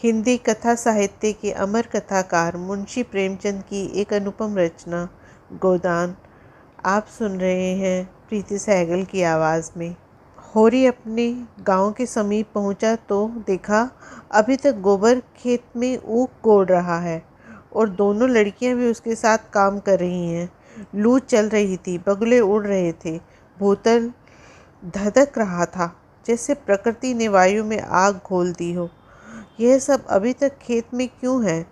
हिंदी कथा साहित्य के अमर कथाकार मुंशी प्रेमचंद की एक अनुपम रचना गोदान आप सुन रहे हैं प्रीति सहगल की आवाज़ में। होरी अपने गांव के समीप पहुंचा तो देखा अभी तक गोबर खेत में ऊख गोड़ रहा है और दोनों लड़कियां भी उसके साथ काम कर रही हैं। लू चल रही थी, बगुले उड़ रहे थे, भूतल धधक रहा था जैसे प्रकृति ने वायु में आग घोल दी हो। यह सब अभी तक खेत में क्यों है?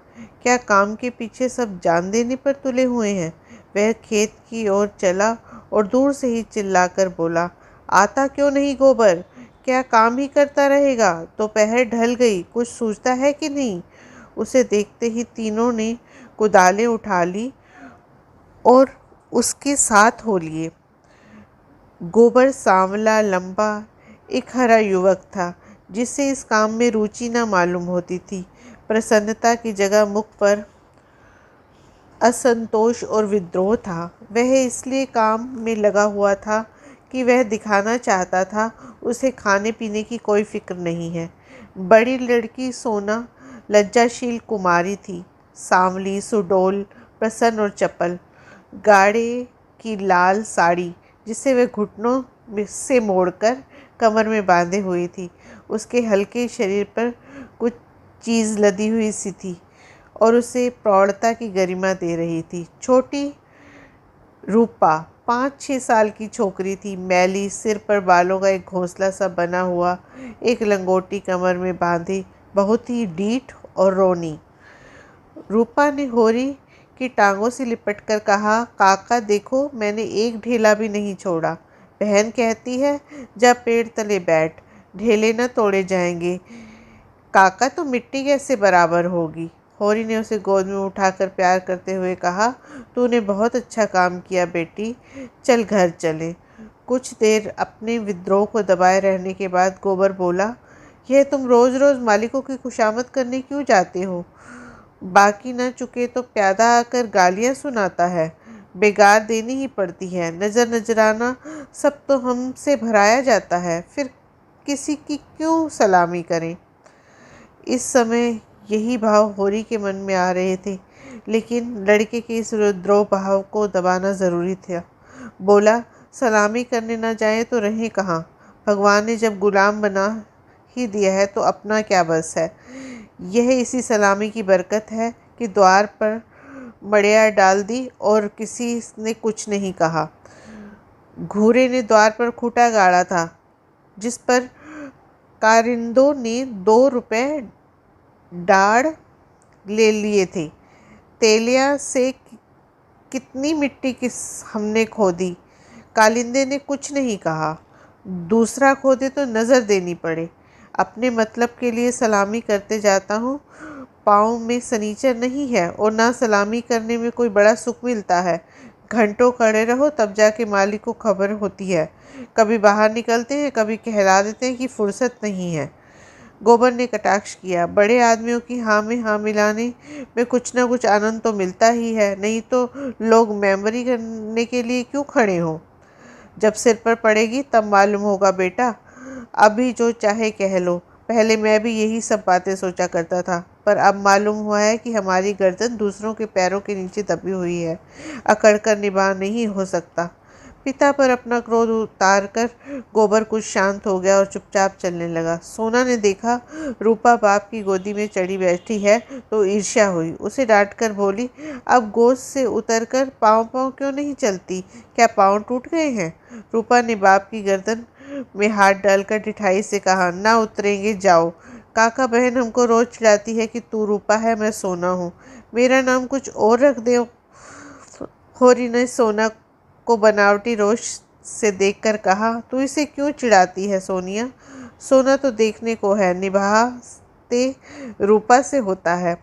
क्या काम के पीछे सब जान देने पर तुले हुए हैं? वह खेत की ओर चला और दूर से ही चिल्लाकर बोला, आता क्यों नहीं गोबर? क्या काम ही करता रहेगा? दोपहर ढल गई, कुछ सूझता है कि नहीं? उसे देखते ही तीनों ने कुदालें उठा ली और उसके साथ हो लिए। गोबर सांवला, लंबा, एक हरा युवक था जिससे इस काम में रुचि न मालूम होती थी। प्रसन्नता की जगह मुख पर असंतोष और विद्रोह था। वह इसलिए काम में लगा हुआ था कि वह दिखाना चाहता था उसे खाने पीने की कोई फिक्र नहीं है। बड़ी लड़की सोना लज्जाशील कुमारी थी, सांवली, सुडौल, प्रसन्न और चपल। गाढ़े की लाल साड़ी जिसे वह घुटनों से मोड़कर कमर में बांधे हुई थी, उसके हल्के शरीर पर कुछ चीज़ लदी हुई सी थी और उसे प्रौढ़ता की गरिमा दे रही थी। छोटी रूपा 5-6 साल की छोकरी थी, मैली, सिर पर बालों का एक घोंसला सा बना हुआ, एक लंगोटी कमर में बांधी, बहुत ही डीठ और रोनी। रूपा ने होरी की टांगों से लिपटकर कहा, काका देखो, मैंने एक ढेला भी नहीं छोड़ा। बहन कहती है जा पेड़ तले बैठ, ढेले न तोड़े जाएंगे। काका तो मिट्टी कैसे बराबर होगी? होरी ने उसे गोद में उठाकर प्यार करते हुए कहा, तूने बहुत अच्छा काम किया बेटी, चल घर चले। कुछ देर अपने विद्रोह को दबाए रहने के बाद गोबर बोला, यह तुम रोज रोज मालिकों की खुशामद करने क्यों जाते हो? बाकी न चुके तो प्यादा आकर गालियां सुनाता है, बेगार देनी ही पड़ती है। नजर नजराना सब तो हमसे भराया जाता है, फिर किसी की क्यों सलामी करें? इस समय यही भाव होरी के मन में आ रहे थे, लेकिन लड़के के इस विद्रोह भाव को दबाना जरूरी था। बोला, सलामी करने न जाए तो रहें कहाँ? भगवान ने जब गुलाम बना ही दिया है तो अपना क्या बस है? यह इसी सलामी की बरकत है कि द्वार पर मड़िया डाल दी और किसी ने कुछ नहीं कहा। घूरे ने द्वार पर खूंटा गाड़ा था जिस पर कारिंदों ने 2 रुपए डाढ़ ले लिए थे। तेलिया से कितनी मिट्टी किस हमने खोदी, कालिंदे ने कुछ नहीं कहा। दूसरा खोदे तो नज़र देनी पड़े। अपने मतलब के लिए सलामी करते जाता हूँ। पाँव में सनीचर नहीं है और ना सलामी करने में कोई बड़ा सुख मिलता है। घंटों खड़े रहो तब जाके मालिक को खबर होती है। कभी बाहर निकलते हैं, कभी कहला देते हैं कि फुर्सत नहीं है। गोबर ने कटाक्ष किया, बड़े आदमियों की हाँ में हाँ मिलाने में कुछ न कुछ आनंद तो मिलता ही है, नहीं तो लोग मेमोरी करने के लिए क्यों खड़े हों? जब सिर पर पड़ेगी तब मालूम होगा बेटा। अभी जो चाहे कह लो। पहले मैं भी यही सब बातें सोचा करता था, पर अब मालूम हुआ है कि हमारी गर्दन दूसरों के पैरों के नीचे दबी हुई है, अकड़ कर निभा नहीं हो सकता। पिता पर अपना क्रोध उतार कर गोबर कुछ शांत हो गया और चुपचाप चलने लगा। सोना ने देखा रूपा बाप की गोदी में चढ़ी बैठी है तो ईर्ष्या हुई। उसे डांट कर बोली, अब गोद से उतरकर पाँव पाँव क्यों नहीं चलती? क्या पाँव टूट गए हैं? रूपा ने बाप की गर्दन में हाथ डालकर ढिठाई से कहा, ना उतरेंगे, जाओ। काका बहन हमको रोज चिढ़ाती है कि तू रूपा है, मैं सोना हूँ, मेरा नाम कुछ और रख दे। होरी ने सोना को बनावटी रोष से देखकर कहा, तू इसे क्यों चिढ़ाती है सोनिया? सोना तो देखने को है, निभाते रूपा से होता है।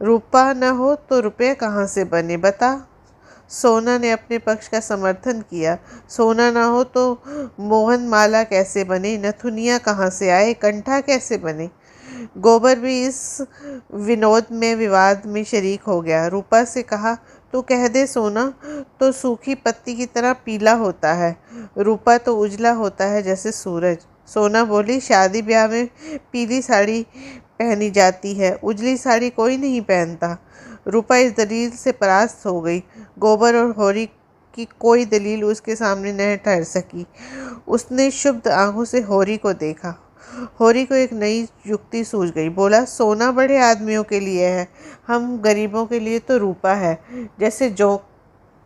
रूपा न हो तो रुपये कहाँ से बने बता? सोना ने अपने पक्ष का समर्थन किया। सोना ना हो तो मोहन माला कैसे बने, नथुनिया कहाँ से आए, कंठा कैसे बने? गोबर भी इस विनोद में विवाद में शरीक हो गया। रूपा से कहा, तो कह दे सोना तो सूखी पत्ती की तरह पीला होता है, रूपा तो उजला होता है जैसे सूरज। सोना बोली, शादी ब्याह में पीली साड़ी पहनी जाती है, उजली साड़ी कोई नहीं पहनता। रूपा इस दलील से परास्त हो गई। गोबर और होरी की कोई दलील उसके सामने न ठहर सकी। उसने शुद्ध आंखों से होरी को देखा। होरी को एक नई युक्ति सूझ गई। बोला, सोना बड़े आदमियों के लिए है, हम गरीबों के लिए तो रूपा है। जैसे जौ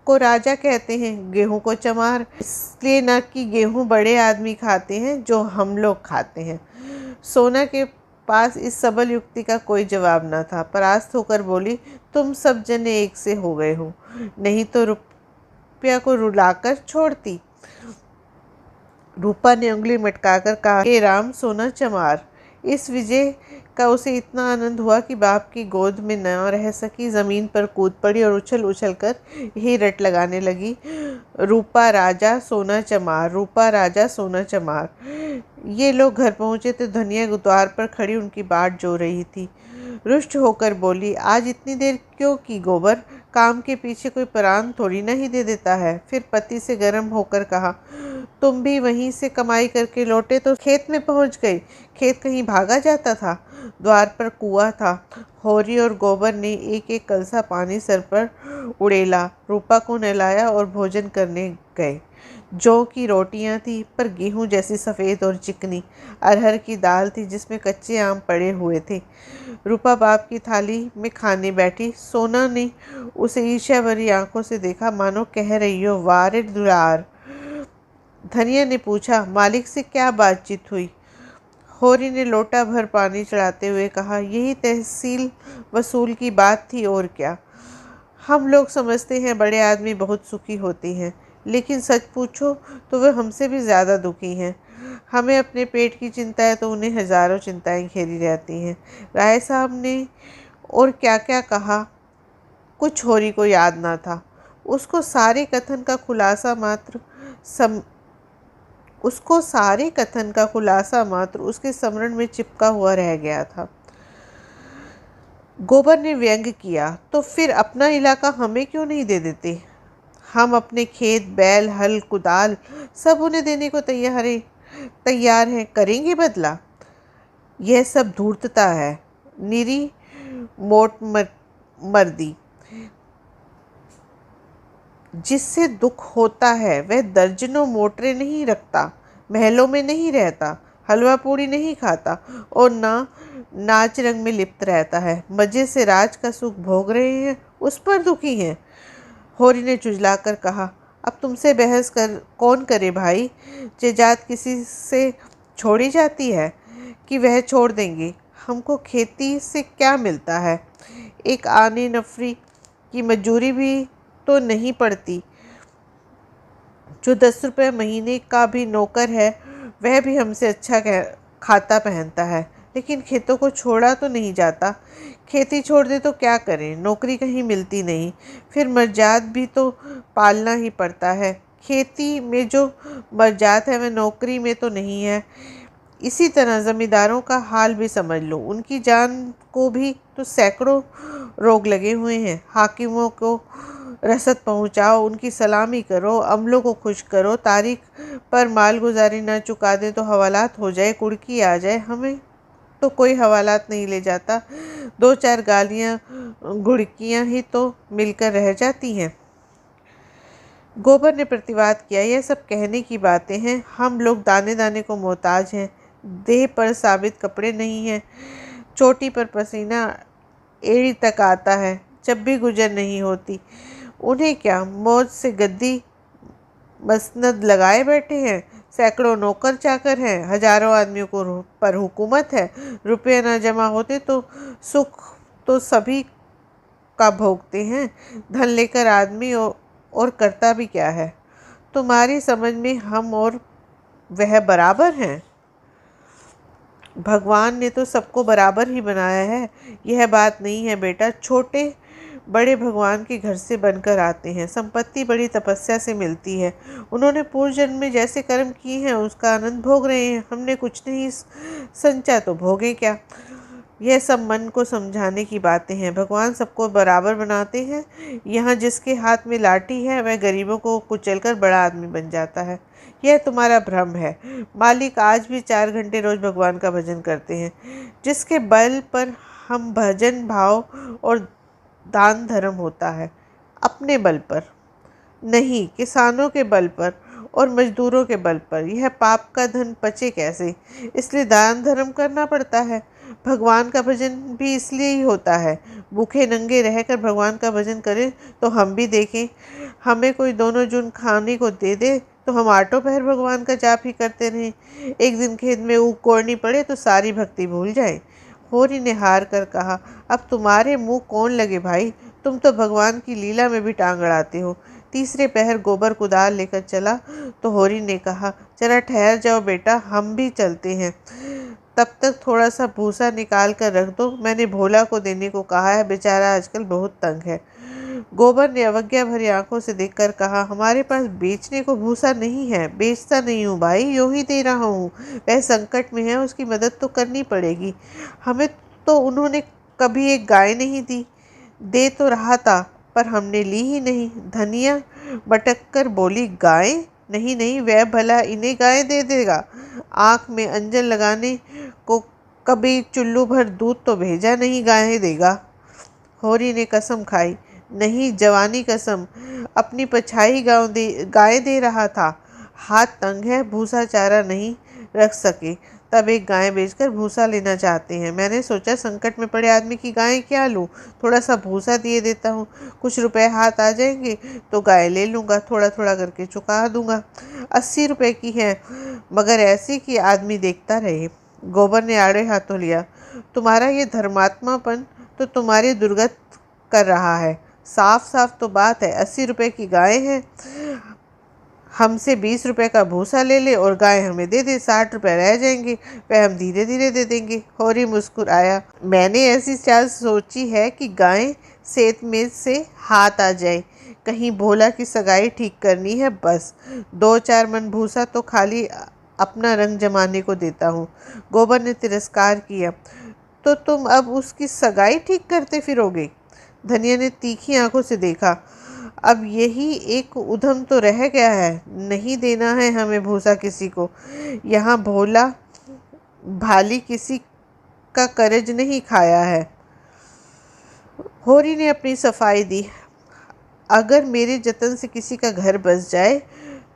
को राजा कहते हैं, गेहूं को चमार, इसलिए न कि गेहूं बड़े आदमी खाते हैं जो हम लोग खाते हैं। सोना के पास इस सबल युक्ति का कोई जवाब न था। परास्त होकर बोली, तुम सब जने एक से हो गए हो, नहीं तो रुपया को रुलाकर छोड़ती। रूपा ने उंगली मटकाकर कहा, हे राम, सोना चमार। इस विजय का उसे इतना आनंद हुआ कि बाप की गोद में न रह सकी, जमीन पर कूद पड़ी और उछल उछल कर यही रट लगाने लगी, रूपा राजा सोना चमार, रूपा राजा सोना चमार। ये लोग घर पहुंचे तो धनिया द्वार पर खड़ी उनकी बाट जो रही थी। रुष्ट होकर बोली, आज इतनी देर क्यों की गोबर? काम के पीछे कोई प्राण थोड़ी ना ही दे देता है। फिर पति से गर्म होकर कहा, तुम भी वहीं से कमाई करके लौटे तो खेत में पहुंच गए। खेत कहीं भागा जाता था? द्वार पर कुआं था। होरी और गोबर ने एक एक कलसा पानी सर पर उड़ेला, रूपा को नहलाया और भोजन करने गए। जौ की रोटियां थी, पर गेहूं जैसी सफ़ेद और चिकनी। अरहर की दाल थी जिसमें कच्चे आम पड़े हुए थे। रूपा बाप की थाली में खाने बैठी। सोना ने उसे ईर्ष्या भरी आंखों से देखा, मानो कह रही हो, वाह रे दुलार। धनिया ने पूछा, मालिक से क्या बातचीत हुई? होरी ने लोटा भर पानी चढ़ाते हुए कहा, यही तहसील वसूल की बात थी, और क्या। हम लोग समझते हैं बड़े आदमी बहुत सुखी होते हैं, लेकिन सच पूछो तो वे हमसे भी ज़्यादा दुखी हैं। हमें अपने पेट की चिंता है तो उन्हें हज़ारों चिंताएं घेरी रहती हैं। राय साहब ने और क्या क्या कहा, कुछ होरी को याद ना था। उसको सारे कथन का खुलासा मात्र उसके स्मरण में चिपका हुआ रह गया था। गोबर ने व्यंग किया, तो फिर अपना इलाका हमें क्यों नहीं दे देते? हम अपने खेत, बैल, हल, कुदाल सब उन्हें देने को तैयार हैं। करेंगे बदला? यह सब धूर्तता है, निरी मोट मर्दी। जिससे दुख होता है वह दर्जनों मोटरें नहीं रखता, महलों में नहीं रहता, हलवा पूड़ी नहीं खाता और ना नाच रंग में लिप्त रहता है। मजे से राज का सुख भोग रहे हैं, उस पर दुखी हैं। होरी ने चुजलाकर कहा, अब तुमसे बहस कौन करे भाई? जेजात किसी से छोड़ी जाती है कि वह छोड़ देंगे? हमको खेती से क्या मिलता है? एक आने नफरी की मजदूरी भी तो नहीं पड़ती। जो 10 रुपये महीने का भी नौकर है वह भी हमसे अच्छा खाता पहनता है, लेकिन खेतों को छोड़ा तो नहीं जाता। खेती छोड़ दे तो क्या करें? नौकरी कहीं मिलती नहीं, फिर मर्जात भी तो पालना ही पड़ता है। खेती में जो मर्जात है वह नौकरी में तो नहीं है। इसी तरह ज़मींदारों का हाल भी समझ लो, उनकी जान को भी तो सैकड़ों रोग लगे हुए हैं। हाकिमों को रसद पहुंचाओ, उनकी सलामी करो, अमलों को खुश करो, तारीख पर मालगुजारी न चुका दे तो हवालात हो जाए, कुड़की आ जाए। हमें तो कोई हवालात नहीं ले जाता, 2-4 गालियां घुड़कियां ही तो मिलकर रह जाती हैं। गोबर ने प्रतिवाद किया, यह सब कहने की बातें हैं। हम लोग दाने दाने को मोहताज हैं। देह पर साबित कपड़े नहीं हैं, चोटी पर पसीना एड़ी तक आता है, जब भी गुजर नहीं होती। उन्हें क्या, मौज से गद्दी मसनद लगाए बैठे हैं। सैकड़ों नौकर चाकर हैं, हजारों आदमियों को पर हुकूमत है। रुपये न जमा होते तो सुख तो सभी का भोगते हैं। धन लेकर आदमी और करता भी क्या है? तुम्हारी समझ में हम और वह बराबर हैं? भगवान ने तो सबको बराबर ही बनाया है। यह बात नहीं है बेटा। छोटे बड़े भगवान के घर से बनकर आते हैं। संपत्ति बड़ी तपस्या से मिलती है। उन्होंने पूर्व जन्म में जैसे कर्म किए हैं उसका आनंद भोग रहे हैं। हमने कुछ नहीं संचा तो भोगे क्या? यह सब मन को समझाने की बातें हैं। भगवान सबको बराबर बनाते हैं। यहाँ जिसके हाथ में लाठी है वह गरीबों को कुचलकर बड़ा आदमी बन जाता है। यह तुम्हारा भ्रम है। मालिक आज भी 4 घंटे रोज भगवान का भजन करते हैं। जिसके बल पर हम भजन भाव और दान धर्म होता है, अपने बल पर नहीं, किसानों के बल पर और मजदूरों के बल पर। यह पाप का धन पचे कैसे, इसलिए दान धर्म करना पड़ता है। भगवान का भजन भी इसलिए ही होता है। भूखे नंगे रहकर भगवान का भजन करें तो हम भी देखें। हमें कोई दोनों जून खाने को दे दे तो हम आठों पहर भगवान का जाप ही करते रहें। एक दिन खेत में ऊख कोड़नी पड़े तो सारी भक्ति भूल जाए। होरी ने हार कर कहा, अब तुम्हारे मुंह कौन लगे भाई, तुम तो भगवान की लीला में भी टांग अड़ाते हो। तीसरे पहर गोबर कुदाल लेकर चला तो होरी ने कहा, जरा ठहर जाओ बेटा, हम भी चलते हैं। तब तक थोड़ा सा भूसा निकाल कर रख दो, मैंने भोला को देने को कहा है, बेचारा आजकल बहुत तंग है। गोबर ने अवज्ञा भरी आंखों से देखकर कहा, हमारे पास बेचने को भूसा नहीं है। बेचता नहीं हूँ भाई, यूं ही दे रहा हूँ। वह संकट में है, उसकी मदद तो करनी पड़ेगी। हमें तो उन्होंने कभी एक गाय नहीं दी। दे तो रहा था पर हमने ली ही नहीं। धनिया बटक कर बोली, गाय नहीं नहीं, वह भला इन्हें गाय दे देगा। आँख में अंजन लगाने को कभी चुल्लू भर दूध तो भेजा नहीं, गाय देगा। होरी ने कसम खाई, नहीं जवानी कसम, अपनी पछाई गाय दे रहा था। हाथ तंग है, भूसा चारा नहीं रख सके, तब एक गाय बेचकर भूसा लेना चाहते हैं। मैंने सोचा संकट में पड़े आदमी की गाय क्या लूं, थोड़ा सा भूसा दिए देता हूँ। कुछ रुपए हाथ आ जाएंगे तो गाय ले लूँगा, थोड़ा थोड़ा करके चुका दूंगा। 80 रुपए की है, मगर ऐसी कि आदमी देखता रहे। गोबर ने आड़े हाथों लिया, तुम्हारा ये धर्मात्मापन तो तुम्हारी दुर्गत कर रहा है। साफ साफ तो बात है, 80 रुपए की गाय है, हमसे 20 रुपए का भूसा ले ले और गाय हमें दे दे, 60 रुपए रह जाएंगे, वह हम धीरे धीरे दे देंगे। होरी मुस्कुराया, मैंने ऐसी चाल सोची है कि गाय सेत में से हाथ आ जाए। कहीं भोला की सगाई ठीक करनी है, बस 2-4 मन भूसा तो खाली अपना रंग जमाने को देता हूँ। गोबर ने तिरस्कार किया, तो तुम अब उसकी सगाई ठीक करते फिरोगे? धनिया ने तीखी आंखों से देखा, अब यही एक उधम तो रह गया है, नहीं देना है हमें भूसा किसी को। यहाँ भोला भाली किसी का कर्ज नहीं खाया है। होरी ने अपनी सफाई दी, अगर मेरे जतन से किसी का घर बस जाए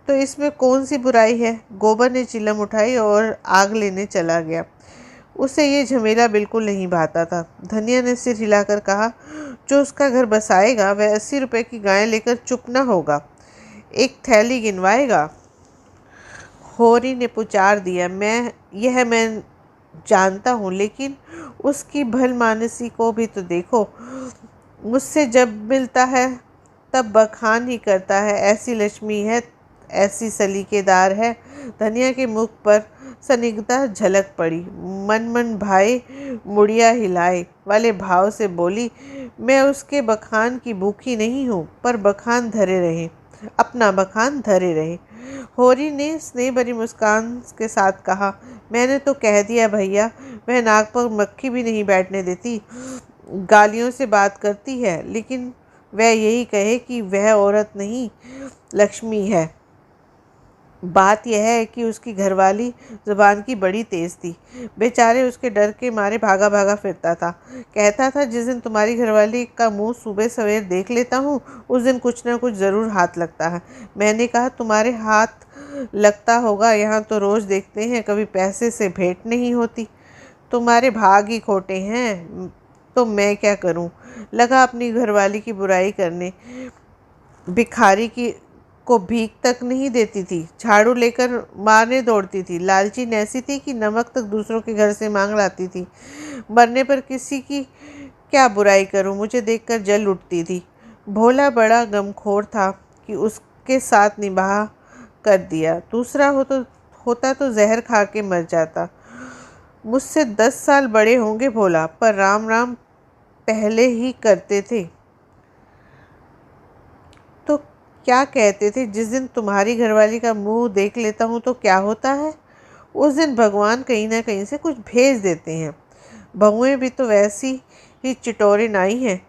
तो इसमें कौन सी बुराई है। गोबर ने चिलम उठाई और आग लेने चला गया। उसे ये झमेला बिल्कुल नहीं भाता था। धनिया ने सिर हिलाकर कहा, जो उसका घर बसाएगा वह 80 रुपए की गाय लेकर चुप न होगा, एक थैली गिनवाएगा। होरी ने पुचार दिया, मैं जानता हूँ, लेकिन उसकी भलमानसी को भी तो देखो। मुझसे जब मिलता है तब बखान ही करता है, ऐसी लक्ष्मी है, ऐसी सलीकेदार है। धनिया के मुख पर सनिग्धता झलक पड़ी। मन मन भाई मुड़िया हिलाए वाले भाव से बोली, मैं उसके बखान की भूखी नहीं हूँ, पर बखान धरे रहे, अपना बखान धरे रहे। होरी ने स्नेह भरी मुस्कान के साथ कहा, मैंने तो कह दिया भैया, वह नाक पर मक्खी भी नहीं बैठने देती। गालियों से बात करती है, लेकिन वह यही कहे कि वह औरत नहीं, लक्ष्मी है। बात यह है कि उसकी घरवाली जुबान की बड़ी तेज थी। बेचारे उसके डर के मारे भागा भागा फिरता था। कहता था, जिस दिन तुम्हारी घरवाली का मुंह सुबह सवेर देख लेता हूँ, उस दिन कुछ न कुछ ज़रूर हाथ लगता है। मैंने कहा, तुम्हारे हाथ लगता होगा, यहाँ तो रोज़ देखते हैं, कभी पैसे से भेंट नहीं होती। तुम्हारे भाग ही खोटे हैं, तो मैं क्या करूँ। लगा अपनी घरवाली की बुराई करने। भिखारी की को भीख तक नहीं देती थी, झाड़ू लेकर मारने दौड़ती थी। लालची ऐसी थी कि नमक तक दूसरों के घर से मांग लाती थी। मरने पर किसी की क्या बुराई करूं, मुझे देखकर जल उठती थी। भोला बड़ा गमखोर था कि उसके साथ निभाह कर दिया। दूसरा होता तो जहर खा के मर जाता। मुझसे 10 साल बड़े होंगे भोला, पर राम राम पहले ही करते थे। तो क्या कहते थे, जिस दिन तुम्हारी घरवाली का मुंह देख लेता हूँ तो क्या होता है, उस दिन भगवान कहीं ना कहीं से कुछ भेज देते हैं। बहुएं भी तो वैसी ही चिटोरी नाई हैं।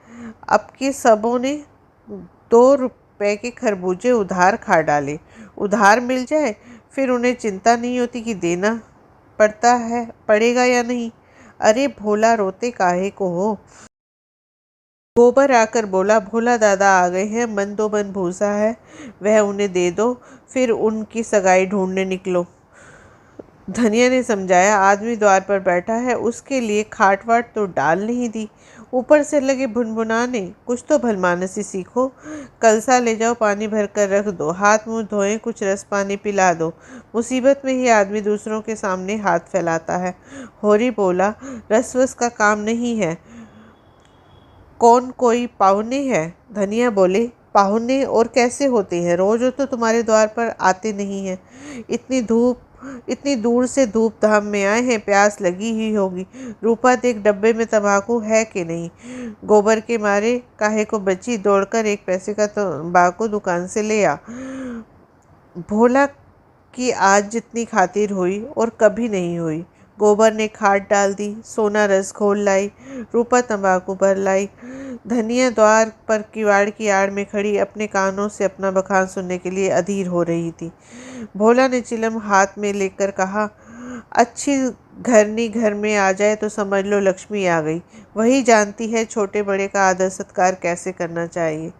अब की सबों ने 2 रुपए के खरबूजे उधार खा डाले। उधार मिल जाए फिर उन्हें चिंता नहीं होती कि देना पड़ेगा या नहीं। अरे भोला, रोते काहे को हो? गोबर आकर बोला, भोला दादा आ गए हैं, मन दो मन भूसा है, वह उन्हें दे दो, फिर उनकी सगाई ढूंढने निकलो। धनिया ने समझाया, आदमी द्वार पर बैठा है, उसके लिए खाट वाट तो डाल नहीं दी, ऊपर से लगे भुनभुनाने। कुछ तो भलमानसी सीखो। कलसा ले जाओ, पानी भर कर रख दो, हाथ मुंह धोए, कुछ रस पानी पिला दो। मुसीबत में ही आदमी दूसरों के सामने हाथ फैलाता है। होरी बोला, रसवस का काम नहीं है। कौन कोई पाहुने हैं? धनिया बोले, पाहुने और कैसे होते हैं, रोज तो तुम्हारे द्वार पर आते नहीं हैं। इतनी दूर से धूप धाम में आए हैं, प्यास लगी ही होगी। रूपा देख, डब्बे में तंबाकू है कि नहीं। गोबर के मारे काहे को बची, दौड़कर 1 पैसे का तंबाकू दुकान से ले आ। भोला की आज जितनी खातिर हुई और कभी नहीं हुई। गोबर ने खाद डाल दी, सोना रस घोल लाई, रूपा तंबाकू भर लाई। धनिया द्वार पर किवाड़ की आड़ में खड़ी अपने कानों से अपना बखान सुनने के लिए अधीर हो रही थी। भोला ने चिलम हाथ में लेकर कहा, अच्छी घरनी घर में आ जाए तो समझ लो लक्ष्मी आ गई। वही जानती है छोटे बड़े का आदर सत्कार कैसे करना चाहिए।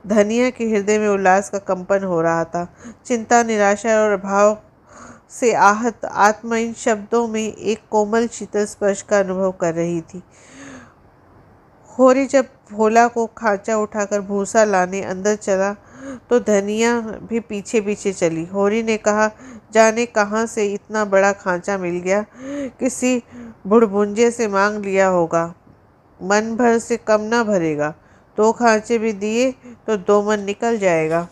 धनिया के हृदय में उल्लास का कंपन हो रहा था। चिंता, निराशा और अभाव से आहत आत्मा इन शब्दों में एक कोमल शीतल स्पर्श का अनुभव कर रही थी। होरी जब भोला को खांचा उठाकर भूसा लाने अंदर चला तो धनिया भी पीछे पीछे चली। होरी ने कहा, जाने कहाँ से इतना बड़ा खांचा मिल गया, किसी बुड़बुंजे से मांग लिया होगा, मन भर से कम ना भरेगा। 2 खांचे भी दिए तो 2 मन निकल जाएगा।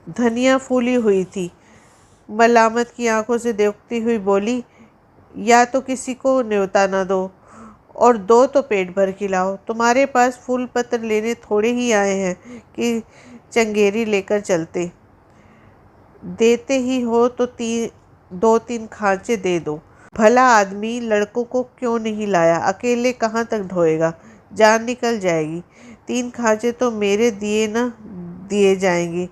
धनिया फूली हुई थी, मलामत की आंखों से देखती हुई बोली, या तो किसी को न्योता न दो और दो तो पेट भर खिलाओ। तुम्हारे पास फूल पत्र लेने थोड़े ही आए हैं कि चंगेरी लेकर चलते। देते ही हो तो 2-3 खांचे दे दो। भला आदमी लड़कों को क्यों नहीं लाया, अकेले कहाँ तक ढोएगा, जान निकल जाएगी। 3 खांचे तो मेरे दिए न दिए जाएंगे,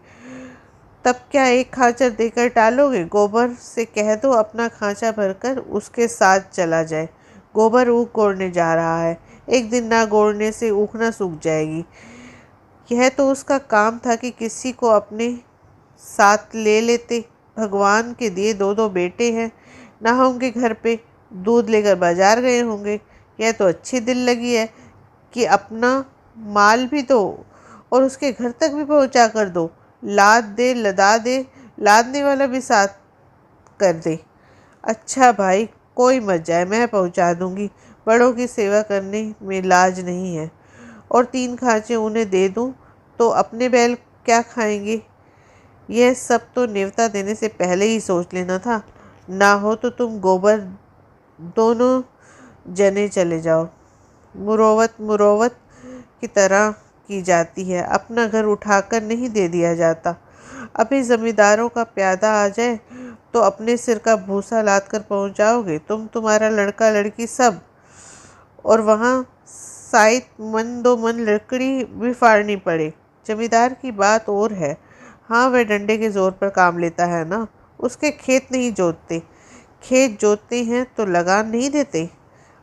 तब क्या 1 खांचा देकर टालोगे? गोबर से कह दो अपना खांचा भरकर उसके साथ चला जाए। गोबर ऊख गोड़ने जा रहा है, एक दिन ना गोड़ने से ऊख ना सूख जाएगी। यह तो उसका काम था कि किसी को अपने साथ ले लेते। भगवान के दिए 2-2 बेटे हैं, ना होंगे घर पे, दूध लेकर बाजार गए होंगे। यह तो अच्छी दिल लगी है कि अपना माल भी दो और उसके घर तक भी पहुंचा कर दो। लाद दे, लदा दे, लादने वाला भी साथ कर दे। अच्छा भाई, कोई मत जाए, मैं पहुंचा दूंगी। बड़ों की सेवा करने में लाज नहीं है। और 3 खांचे उन्हें दे दूं तो अपने बैल क्या खाएंगे? यह सब तो न्योता देने से पहले ही सोच लेना था। ना हो तो तुम गोबर दोनों जने चले जाओ। मुरोवत मुरोवत की तरह की जाती है, अपना घर उठाकर नहीं दे दिया जाता। अभी जमींदारों का प्यादा आ जाए तो अपने सिर का भूसा लाद कर पहुंचाओगे तुम, तुम्हारा लड़का लड़की सब। और वहाँ साइत मन दो मन लकड़ी भी फाड़नी पड़े। जमींदार की बात और है। हाँ, वह डंडे के जोर पर काम लेता है ना, उसके खेत नहीं जोतते। खेत जोतते हैं तो लगान नहीं देते।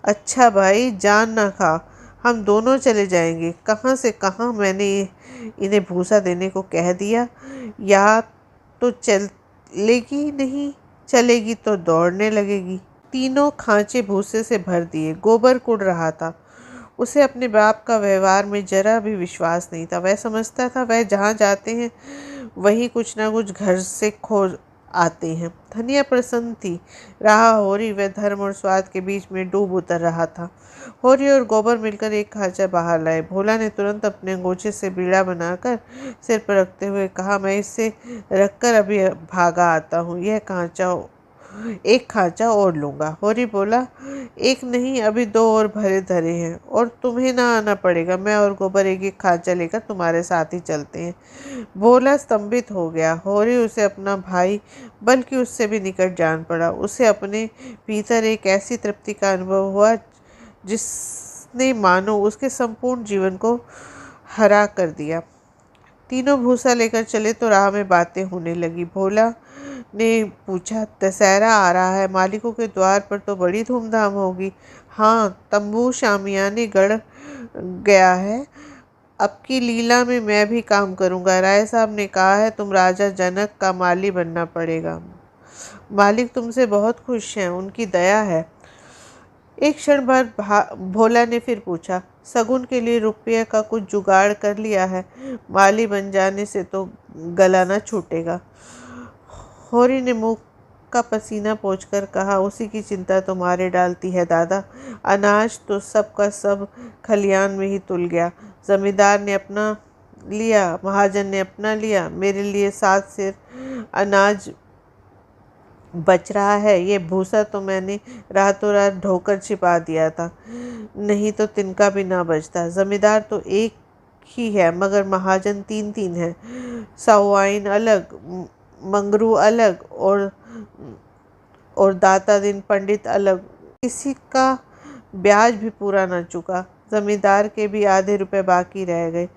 अच्छा भाई, जान ना खा, हम दोनों चले जाएंगे। कहाँ से कहाँ मैंने इन्हें भूसा देने को कह दिया। या तो चलेगी, नहीं चलेगी तो दौड़ने लगेगी। तीनों खांचे भूसे से भर दिए। गोबर कुड़ रहा था। उसे अपने बाप का व्यवहार में जरा भी विश्वास नहीं था। वह समझता था वह जहाँ जाते हैं वहीं कुछ ना कुछ घर से खो आते हैं। धनिया प्रसन्न थी। रहा होरी, वह धर्म और स्वाद के बीच में डूब उतर रहा था। होरी और गोबर मिलकर 1 खांचा बाहर लाए। भोला ने तुरंत अपने अंगोछे से बीड़ा बनाकर सिर पर रखते हुए कहा, मैं इसे रखकर अभी भागा आता हूँ। यह खांचा एक खांचा और लूँगा। होरी बोला, एक नहीं, अभी दो और भरे धरे हैं और तुम्हें ना आना पड़ेगा। मैं और गोबर एक एक खांचा लेकर तुम्हारे साथ ही चलते हैं। भोला स्तंभित हो गया। होरी उसे अपना भाई बल्कि उससे भी निकट जान पड़ा। उसे अपने भीतर एक ऐसी तृप्ति का अनुभव हुआ जिसने मानो उसके संपूर्ण जीवन को हरा कर दिया। तीनों भूसा लेकर चले तो राह में बातें होने लगी। भोला ने पूछा, दशहरा आ रहा है, मालिकों के द्वार पर तो बड़ी धूमधाम होगी। हाँ, तंबू शामियाने गढ़ गया है। अब की लीला में मैं भी काम करूंगा। राय साहब ने कहा है तुम राजा जनक का माली बनना पड़ेगा। मालिक तुमसे बहुत खुश हैं, उनकी दया है। एक क्षण भर भोला ने फिर पूछा, शगुन के लिए रुपये का कुछ जुगाड़ कर लिया है? माली बन जाने से तो गला न छूटेगा। होरी ने मुंह का पसीना पोंछकर कहा, उसी की चिंता तो मारे डालती है दादा। अनाज तो सब का सब खलियान में ही तुल गया। जमींदार ने अपना लिया, महाजन ने अपना लिया, मेरे लिए 7 सेर अनाज बच रहा है। ये भूसा तो मैंने रातों रात ढोकर छिपा दिया था, नहीं तो तिनका भी ना बचता। जमींदार तो एक ही है मगर महाजन 3-3 है। साहुआइन अलग, मंगरू अलग और दाता दिन पंडित अलग। किसी का ब्याज भी पूरा न चुका। जमींदार के भी आधे रुपए बाकी रह गए।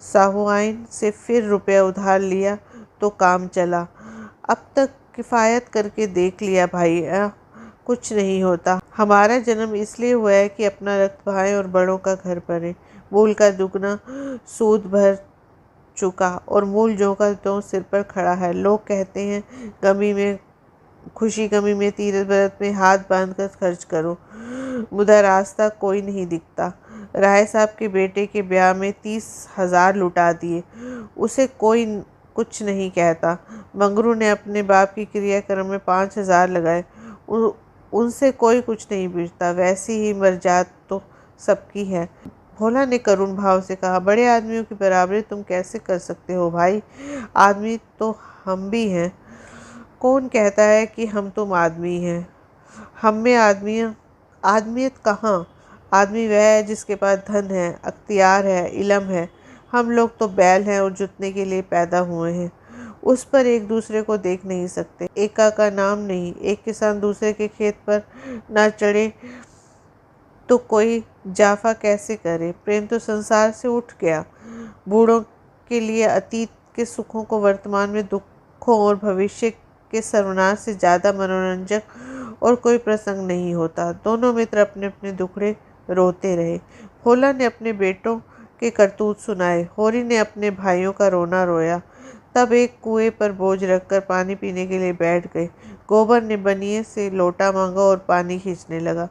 साहुआइन से फिर रुपया उधार लिया तो काम चला। अब तक किफ़ायत करके देख लिया भाई, कुछ नहीं होता। हमारा जन्म इसलिए हुआ है कि अपना रक्त बहाएं और बड़ों का घर भरें। मूल का दुगना सूद भर चुका और मूल जो का त्यों सिर पर खड़ा है। लोग कहते हैं गमी में खुशी, गमी में तीरथ व्रत में हाथ बांध कर खर्च करो, मुदा रास्ता कोई नहीं दिखता। राय साहब के बेटे के ब्याह में 30,000 लुटा दिए, उसे कोई कुछ नहीं कहता। मंगरू ने अपने बाप की क्रियाक्रम में 5,000 लगाए, उनसे कोई कुछ नहीं पूछता। वैसी ही मर्जात तो सबकी है। भोला ने करुण भाव से कहा, बड़े आदमियों की बराबरी तुम कैसे कर सकते हो भाई? आदमी तो हम भी हैं। कौन कहता है कि हम तुम आदमी हैं? हम में आदमियत कहाँ? आदमी वह है जिसके पास धन है, अख्तियार है, इल्म है। हम लोग तो बैल हैं और जुतने के लिए पैदा हुए हैं। उस पर एक दूसरे को देख नहीं सकते। एका का नाम नहीं। एक किसान दूसरे के खेत पर ना चढ़े तो कोई जाफा कैसे करे? प्रेम तो संसार से उठ गया। बूढ़ों के लिए अतीत के सुखों को वर्तमान में दुखों और भविष्य के सर्वनाश से ज़्यादा मनोरंजक और कोई प्रसंग नहीं होता। दोनों मित्र अपने अपने दुखड़े रोते रहे। भोला ने अपने बेटों के करतूत सुनाए, होरी ने अपने भाइयों का रोना रोया। तब एक कुएं पर बोझ रखकर पानी पीने के लिए बैठ गए। गोबर ने बनिए से लोटा मांगा और पानी खींचने लगा।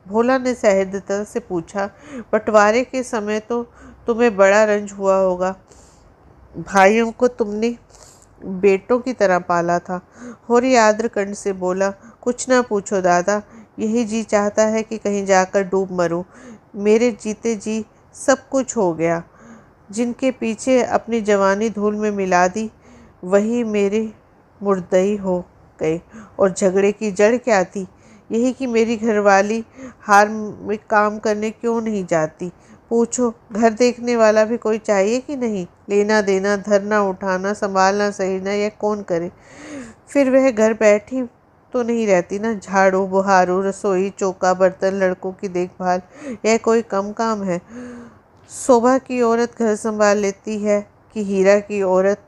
भोला ने सहृदयता से पूछा, बंटवारे के समय तो तुम्हें बड़ा रंज हुआ होगा। भाइयों को तुमने बेटों की तरह पाला था। होरी आर्द्र कंठ से बोला, कुछ ना पूछो दादा, यही जी चाहता है कि कहीं जाकर डूब मरूं। मेरे जीते जी सब कुछ हो गया। जिनके पीछे अपनी जवानी धूल में मिला दी, वही मेरे मुर्दई हो गए। और झगड़े की जड़ क्या थी? यही कि मेरी घरवाली हार में काम करने क्यों नहीं जाती। पूछो, घर देखने वाला भी कोई चाहिए कि नहीं? लेना देना, धरना उठाना, संभालना सहीना यह कौन करे? फिर वह घर बैठी तो नहीं रहती ना। झाड़ू बुहारू, रसोई चौका बर्तन, लड़कों की देखभाल, यह कोई कम काम है? शोभा की औरत घर संभाल लेती है कि हीरा की औरत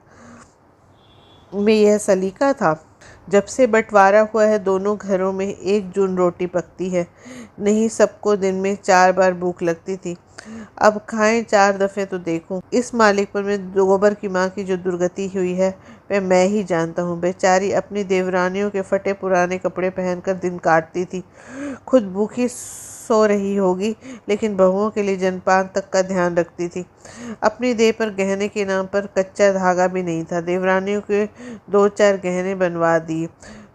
में यह सलीका था? जब से बंटवारा हुआ है दोनों घरों में 1 जून रोटी पकती है। नहीं, सबको दिन में 4 बार भूख लगती थी। अब खाएं 4 दफ़े तो देखूं। इस मालिक पर में गोबर की माँ की जो दुर्गति हुई है वह मैं ही जानता हूँ। बेचारी अपनी देवरानियों के फटे पुराने कपड़े पहनकर दिन काटती थी। खुद भूखी सो रही होगी, लेकिन बहुओं के लिए जलपान तक का ध्यान रखती थी। अपनी देह पर गहने के नाम पर कच्चा धागा भी नहीं था। देवरानियों के 2-4 गहने बनवा दिए।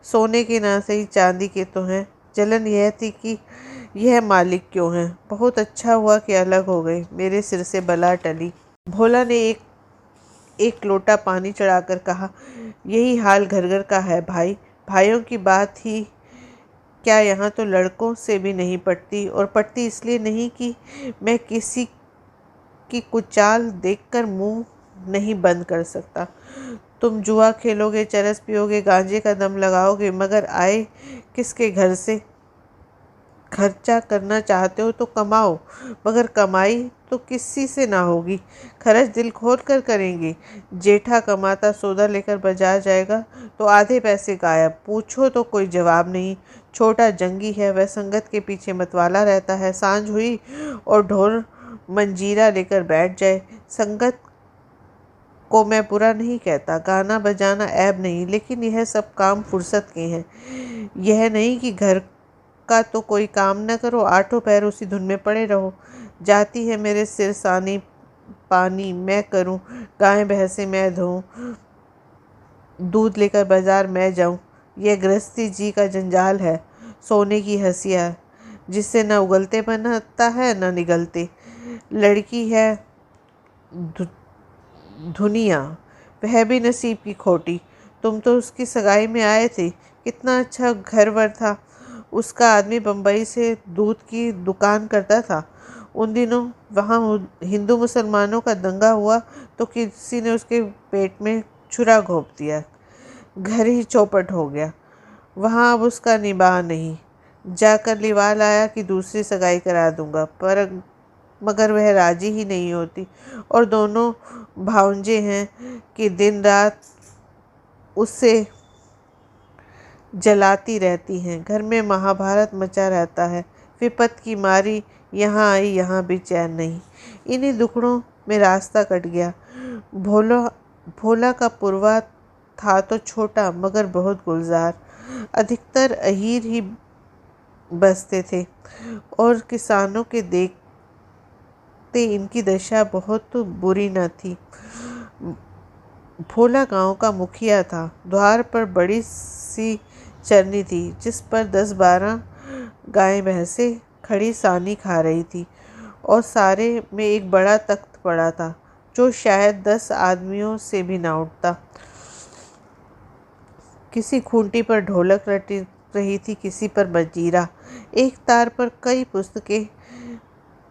सोने के ना सही चांदी के तो हैं। जलन यह थी कि यह मालिक क्यों हैं। बहुत अच्छा हुआ कि अलग हो गए, मेरे सिर से बला टली। भोला ने एक लोटा पानी चढ़ाकर कहा, यही हाल घर घर का है भाई। भाइयों की बात ही क्या यहाँ तो लड़कों से भी नहीं पटती, और पटती इसलिए नहीं कि मैं किसी की कुचाल देखकर मुंह नहीं बंद कर सकता। तुम जुआ खेलोगे, चरस पियोगे, गांजे का दम लगाओगे, मगर आए किसके घर से? खर्चा करना चाहते हो तो कमाओ, मगर कमाई तो किसी से ना होगी। खर्च दिल खोल कर करेंगे। जेठा कमाता सौदा लेकर बाजार जाएगा तो आधे पैसे गायब, पूछो तो कोई जवाब नहीं। छोटा जंगी है, वह संगत के पीछे मतवाला रहता है। सांझ हुई और ढोल मंजीरा लेकर बैठ जाए। संगत को मैं बुरा नहीं कहता, गाना बजाना ऐब नहीं, लेकिन यह सब काम फुर्सत के हैं। यह नहीं कि घर का तो कोई काम न करो, आठों पैर उसी धुन में पड़े रहो। जाती है मेरे सिर सानी पानी मैं करूं, गाय भैंसे मैं धोऊं, दूध लेकर बाजार मैं जाऊं। यह गृहस्थी जी का जंजाल है, सोने की हंसिया, जिससे न उगलते बनता है न निगलते। लड़की है धुनिया, वह भी नसीब की खोटी। तुम तो उसकी सगाई में आए थे, कितना अच्छा घर-वर था। उसका आदमी बम्बई से दूध की दुकान करता था। उन दिनों वहाँ हिंदू मुसलमानों का दंगा हुआ तो किसी ने उसके पेट में छुरा घोंप दिया, घर ही चौपट हो गया। वहाँ अब उसका निबाह नहीं। जाकर लिवा लाया कि दूसरी सगाई करा दूंगा, पर मगर वह राजी ही नहीं होती, और दोनों भांजे हैं कि दिन रात उससे जलाती रहती हैं। घर में महाभारत मचा रहता है। विपत की मारी यहाँ आई, यहाँ भी चैन नहीं। इन्हीं दुखड़ों में रास्ता कट गया। भोला भोला का पुरवा था तो छोटा, मगर बहुत गुलजार। अधिकतर अहीर ही बसते थे, और किसानों के देखते इनकी दशा बहुत बुरी न थी। भोला गांव का मुखिया था। द्वार पर बड़ी सी चरनी थी, जिस पर 10-12 गायें भैंसें खड़ी सानी खा रही थी, और सारे में एक बड़ा तख्त पड़ा था, जो शायद 10 आदमियों से भी ना उठता। किसी खूंटी पर ढोलक रटी रही थी, किसी पर मंजीरा। एक तार पर कई पुस्तकें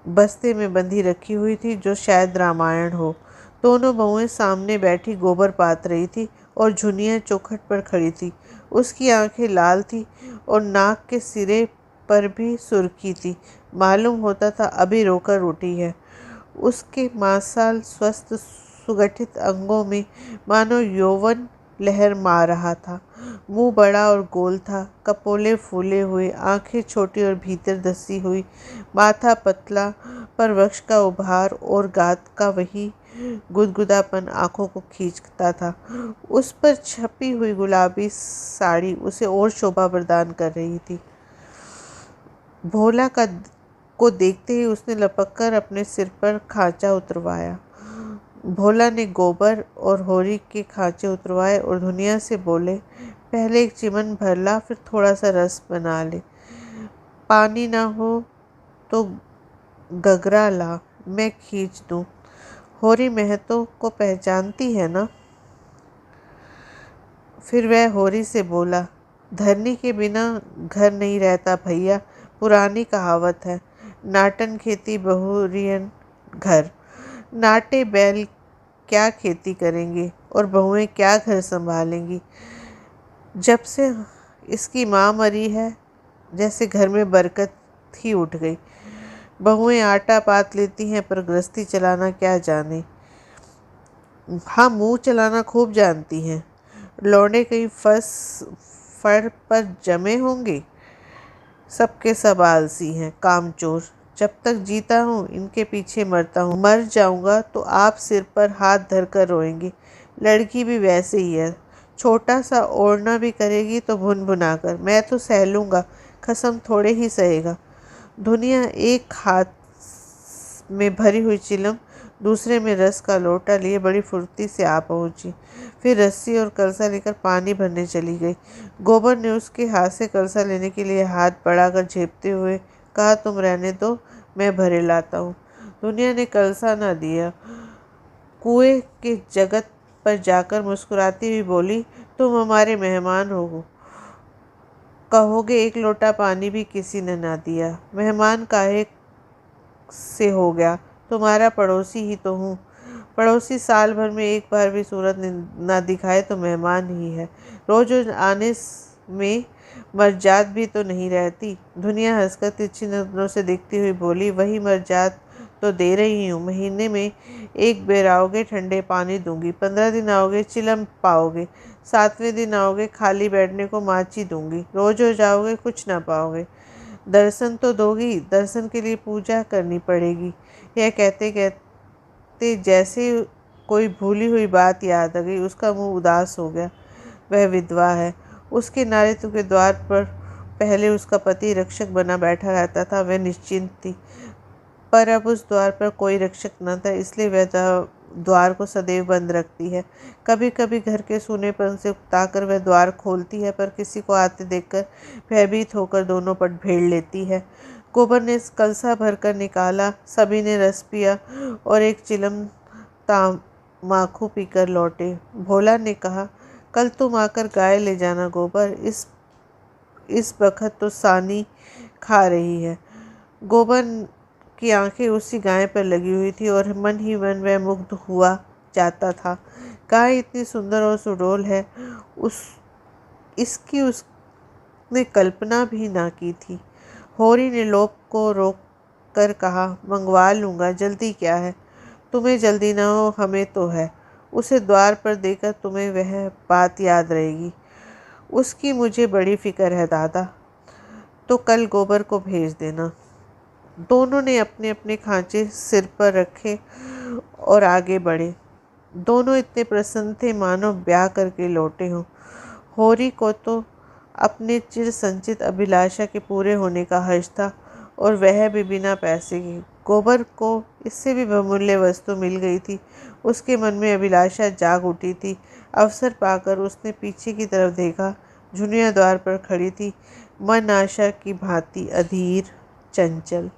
बस्ते में बंधी रखी हुई थी, जो शायद रामायण हो। दोनों बहुएं सामने बैठी गोबर पात रही थी, और झुनिया चौखट पर खड़ी थी। उसकी आंखें लाल थी और नाक के सिरे पर भी सुर्खी थी। मालूम होता था अभी रोकर उठी है। उसके मांसल स्वस्थ सुगठित अंगों में मानो यौवन लहर मार रहा था। मुंह बड़ा और गोल था, कपोले फूले हुए, आंखें छोटी और भीतर धसी हुई, माथा पतला पर वक्ष का उभार और गात का वही गुदगुदापन आंखों को खींचता था। उस पर छपी हुई गुलाबी साड़ी उसे और शोभा प्रदान कर रही थी। भोला को देखते ही उसने लपककर अपने सिर पर खांचा उतरवाया। भोला ने गोबर और होरी के खांचे उतरवाए और धुनिया से बोले, पहले एक चिमन भर ला, फिर थोड़ा सा रस बना ले। पानी ना हो तो गगरा ला, मैं खींच दूं। होरी महतो को पहचानती है ना? फिर वह होरी से बोला, धरनी के बिना घर नहीं रहता भैया, पुरानी कहावत है। नाटन खेती बहुरियन घर। नाटे बैल क्या खेती करेंगे और बहुएं क्या घर संभालेंगी। जब से इसकी माँ मरी है, जैसे घर में बरकत ही उठ गई। बहुएं आटा पात लेती हैं, पर गृहस्थी चलाना क्या जाने। हाँ, मुंह चलाना खूब जानती हैं। लौंडे कहीं फर पर जमे होंगे। सबके सब आलसी हैं, कामचोर। जब तक जीता हूँ इनके पीछे मरता हूँ, मर जाऊंगा तो आप सिर पर हाथ धरकर रोएंगे। लड़की भी वैसे ही है, छोटा सा ओढ़ना भी करेगी तो भुन भुना कर। मैं तो सह लूँगा, कसम थोड़े ही सहेगा। दुनिया एक हाथ में भरी हुई चिलम, दूसरे में रस का लोटा लिए बड़ी फुर्ती से आ पहुंची। फिर रस्सी और कलसा लेकर पानी भरने चली गई। गोबर ने उसके हाथ से कलसा लेने के लिए हाथ बढ़ाकर झेपते हुए कहा, तुम रहने दो, मैं भरे लाता हूँ। दुनिया ने कलसा न दिया। कुएं के जगत पर जाकर मुस्कुराती हुई बोली, तुम हमारे मेहमान हो। कहोगे एक लोटा पानी भी किसी ने ना दिया। मेहमान काहे से हो गया, तुम्हारा पड़ोसी ही तो हूँ। पड़ोसी साल भर में एक बार भी सूरत ना दिखाए तो मेहमान ही है। रोज रोज आने में मर्जात भी तो नहीं रहती। दुनिया हंसकर तिरछी नजरों से देखती हुई बोली, वही मर्जात तो दे रही हूँ। महीने में एक बेर आओगे ठंडे पानी दूंगी, 15 दिन आओगे चिलम पाओगे, 7वें दिन आओगे खाली बैठने को माची दूंगी। रोज रोज आओगे कुछ ना पाओगे। दर्शन तो दोगी, दर्शन के लिए पूजा करनी पड़ेगी। यह कहते कहते जैसे कोई भूली हुई बात याद आ गई, उसका मुंह उदास हो गया। वह विधवा है। उसके नारित्व के द्वार पर पहले उसका पति रक्षक बना बैठा रहता था। वह निश्चिंत थी, पर अब उस द्वार पर कोई रक्षक न था, इसलिए वह द्वार को सदैव बंद रखती है। कभी कभी घर के सूनेपन से उकताकर वह द्वार खोलती है, पर किसी को आते देखकर भयभीत होकर दोनों पट भेड़ लेती है। गोबर ने कलसा भरकर निकाला, सभी ने रस पिया और एक चिलम तम्बाकू पीकर लौटे। भोला ने कहा, कल तुम आकर गाय ले जाना गोबर, इस बखत तो सानी खा रही है। गोबर की आंखें उसी गाय पर लगी हुई थी और मन ही मन वह मुग्ध हुआ जाता था। गाय इतनी सुंदर और सुडौल है, इसकी उसने कल्पना भी ना की थी। होरी ने लोभ को रोक कर कहा, मंगवा लूँगा, जल्दी क्या है। तुम्हें जल्दी ना हो, हमें तो है। उसे द्वार पर देकर तुम्हें वह बात याद रहेगी। उसकी मुझे बड़ी फिक्र है दादा, तो कल गोबर को भेज देना। दोनों ने अपने अपने खांचे सिर पर रखे और आगे बढ़े। दोनों इतने प्रसन्न थे मानो ब्याह करके लौटे हों। होरी को तो अपने चिर संचित अभिलाषा के पूरे होने का हर्ष था, और वह भी बिना पैसे के। गोबर को इससे भी बहुमूल्य वस्तु मिल गई थी। उसके मन में अभिलाषा जाग उठी थी। अवसर पाकर उसने पीछे की तरफ देखा। झुनिया द्वार पर खड़ी थी, मन आशा की भांति अधीर, चंचल।